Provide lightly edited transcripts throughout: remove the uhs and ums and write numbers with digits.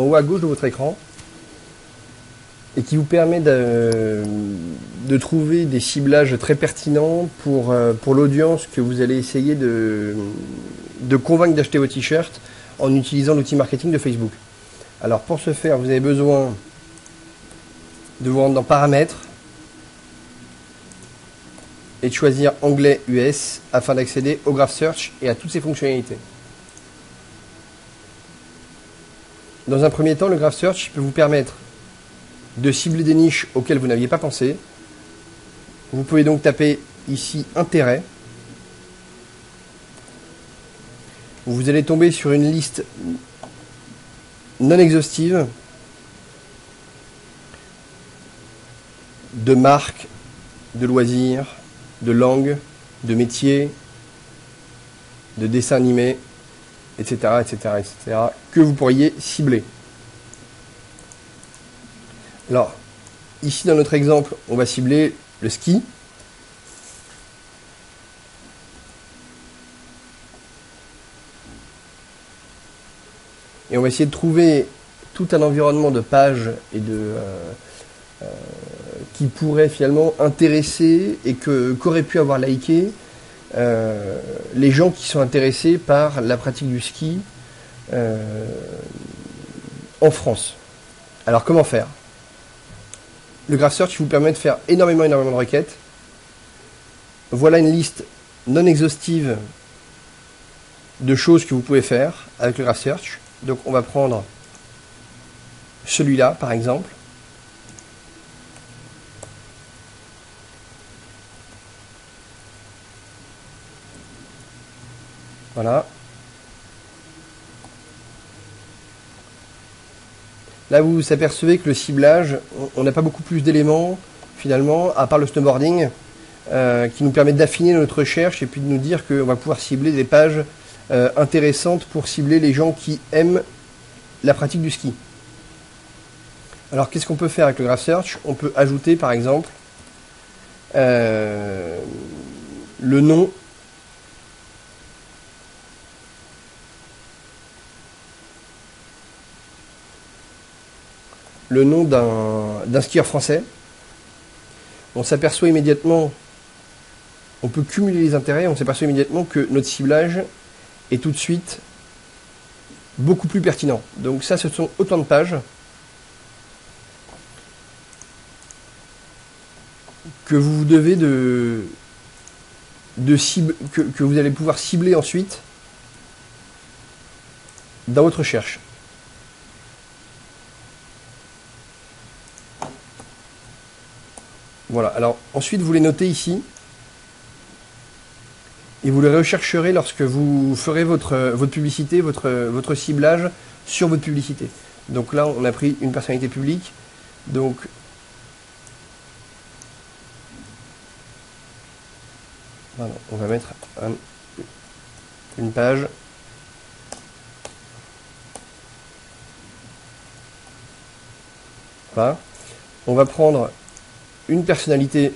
en haut à gauche de votre écran et qui vous permet de trouver des ciblages très pertinents pour l'audience que vous allez essayer de convaincre d'acheter vos t-shirts en utilisant l'outil marketing de Facebook. Alors pour ce faire, vous avez besoin de vous rendre dans Paramètres et de choisir Anglais US afin d'accéder au Graph Search et à toutes ses fonctionnalités. Dans un premier temps, le Graph Search peut vous permettre de cibler des niches auxquelles vous n'aviez pas pensé. Vous pouvez donc taper ici intérêt. Vous allez tomber sur une liste non exhaustive de marques, de loisirs, de langues, de métiers, de dessins animés, etc., etc., etc., que vous pourriez cibler. Alors, ici dans notre exemple, on va cibler le ski. Et on va essayer de trouver tout un environnement de pages et qui pourrait finalement intéresser et qu'auraient pu avoir liké les gens qui sont intéressés par la pratique du ski en France. Alors comment faire? Le Graph Search vous permet de faire énormément de requêtes. Voilà une liste non exhaustive de choses que vous pouvez faire avec le Graph Search. Donc on va prendre celui-là par exemple. Voilà. Là, vous vous apercevez que le ciblage, on n'a pas beaucoup plus d'éléments, finalement, à part le snowboarding, qui nous permet d'affiner notre recherche et puis de nous dire qu'on va pouvoir cibler des pages intéressantes pour cibler les gens qui aiment la pratique du ski. Alors, qu'est-ce qu'on peut faire avec le Graph Search? On peut ajouter, par exemple, le nom d'un skieur français. On s'aperçoit immédiatement, on peut cumuler les intérêts, on s'aperçoit immédiatement que notre ciblage est tout de suite beaucoup plus pertinent. Donc ça, ce sont autant de pages que vous devez que vous allez pouvoir cibler ensuite dans votre recherche. Voilà, alors ensuite vous les notez ici et vous les rechercherez lorsque vous ferez votre publicité, votre ciblage sur votre publicité. Donc là on a pris une personnalité publique, donc voilà, on va mettre une page. Voilà, on va prendre une personnalité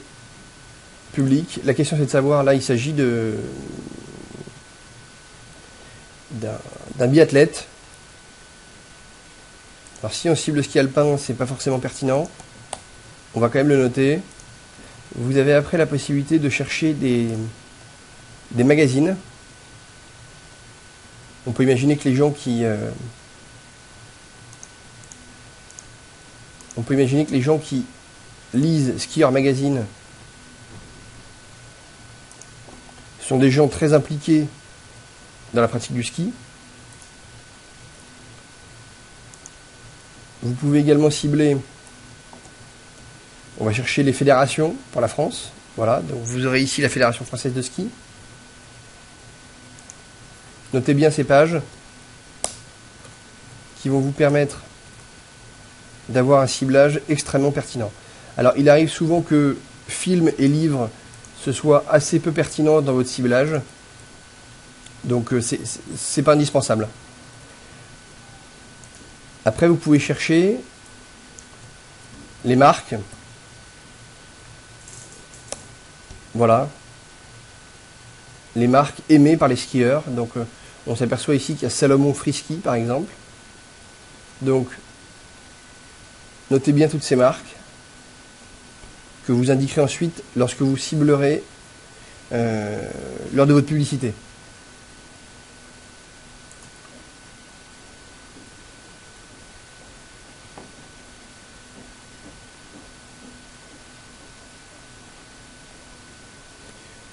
publique. La question c'est de savoir, là il s'agit d'un biathlète. Alors si on cible le ski alpin, c'est pas forcément pertinent. On va quand même le noter. Vous avez après la possibilité de chercher des magazines. On peut imaginer que les gens qui lisent Skieur Magazine sont des gens très impliqués dans la pratique du ski. Vous pouvez également cibler, on va chercher les fédérations pour la France. Voilà, donc vous aurez ici la Fédération française de ski. Notez bien ces pages qui vont vous permettre d'avoir un ciblage extrêmement pertinent. Alors il arrive souvent que films et livres ce soit assez peu pertinent dans votre ciblage, donc c'est pas indispensable. Après vous pouvez chercher les marques. Voilà, les marques aimées par les skieurs. Donc on s'aperçoit ici qu'il y a Salomon Free Ski par exemple. Donc, notez bien toutes ces marques que vous indiquerez ensuite lorsque vous ciblerez lors de votre publicité.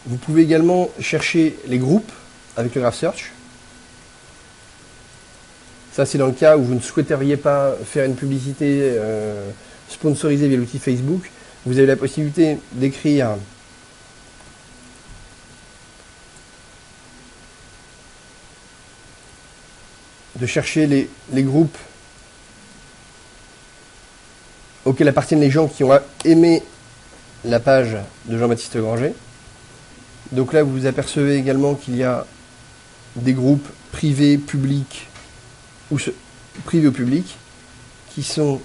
Vous pouvez également chercher les groupes avec le Graph Search. Ça, c'est dans le cas où vous ne souhaiteriez pas faire une publicité sponsorisée via l'outil Facebook. Vous avez la possibilité d'écrire de chercher les groupes auxquels appartiennent les gens qui ont aimé la page de Jean-Baptiste Granger. Donc là, vous vous apercevez également qu'il y a des groupes privés, publics, ou privés ou publics, qui sont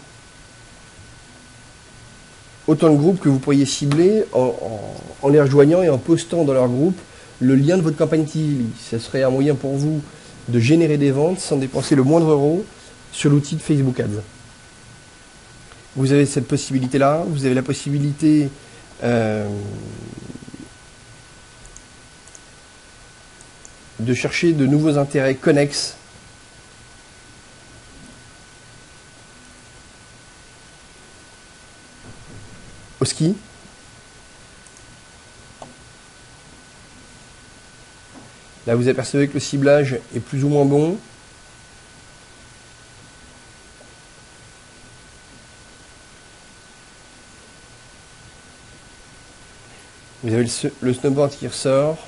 autant de groupes que vous pourriez cibler en les rejoignant et en postant dans leur groupe le lien de votre campagne TV. Ce serait un moyen pour vous de générer des ventes sans dépenser le moindre euro sur l'outil de Facebook Ads. Vous avez cette possibilité-là, vous avez la possibilité de chercher de nouveaux intérêts connexes au ski. Là, vous apercevez que le ciblage est plus ou moins bon. Vous avez le snowboard qui ressort.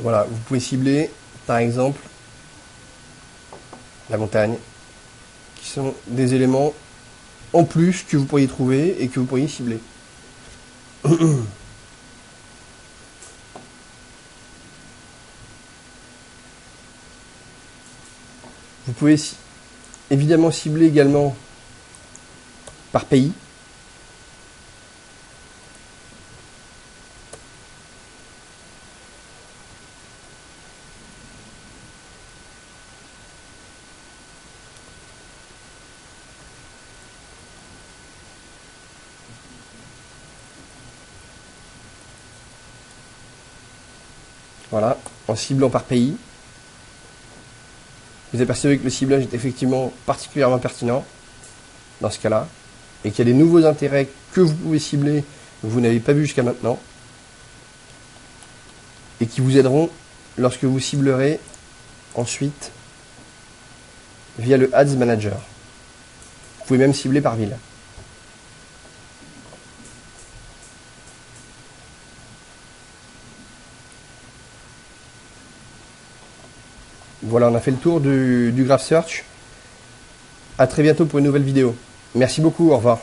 Voilà, vous pouvez cibler, par exemple, la montagne, qui sont des éléments en plus que vous pourriez trouver et que vous pourriez cibler. Vous pouvez évidemment cibler également par pays. Voilà, en ciblant par pays. Vous apercevez que le ciblage est effectivement particulièrement pertinent dans ce cas-là, et qu'il y a des nouveaux intérêts que vous pouvez cibler que vous n'avez pas vu jusqu'à maintenant, et qui vous aideront lorsque vous ciblerez ensuite via le Ads Manager. Vous pouvez même cibler par ville. Voilà, on a fait le tour du Graph Search. À très bientôt pour une nouvelle vidéo. Merci beaucoup, au revoir.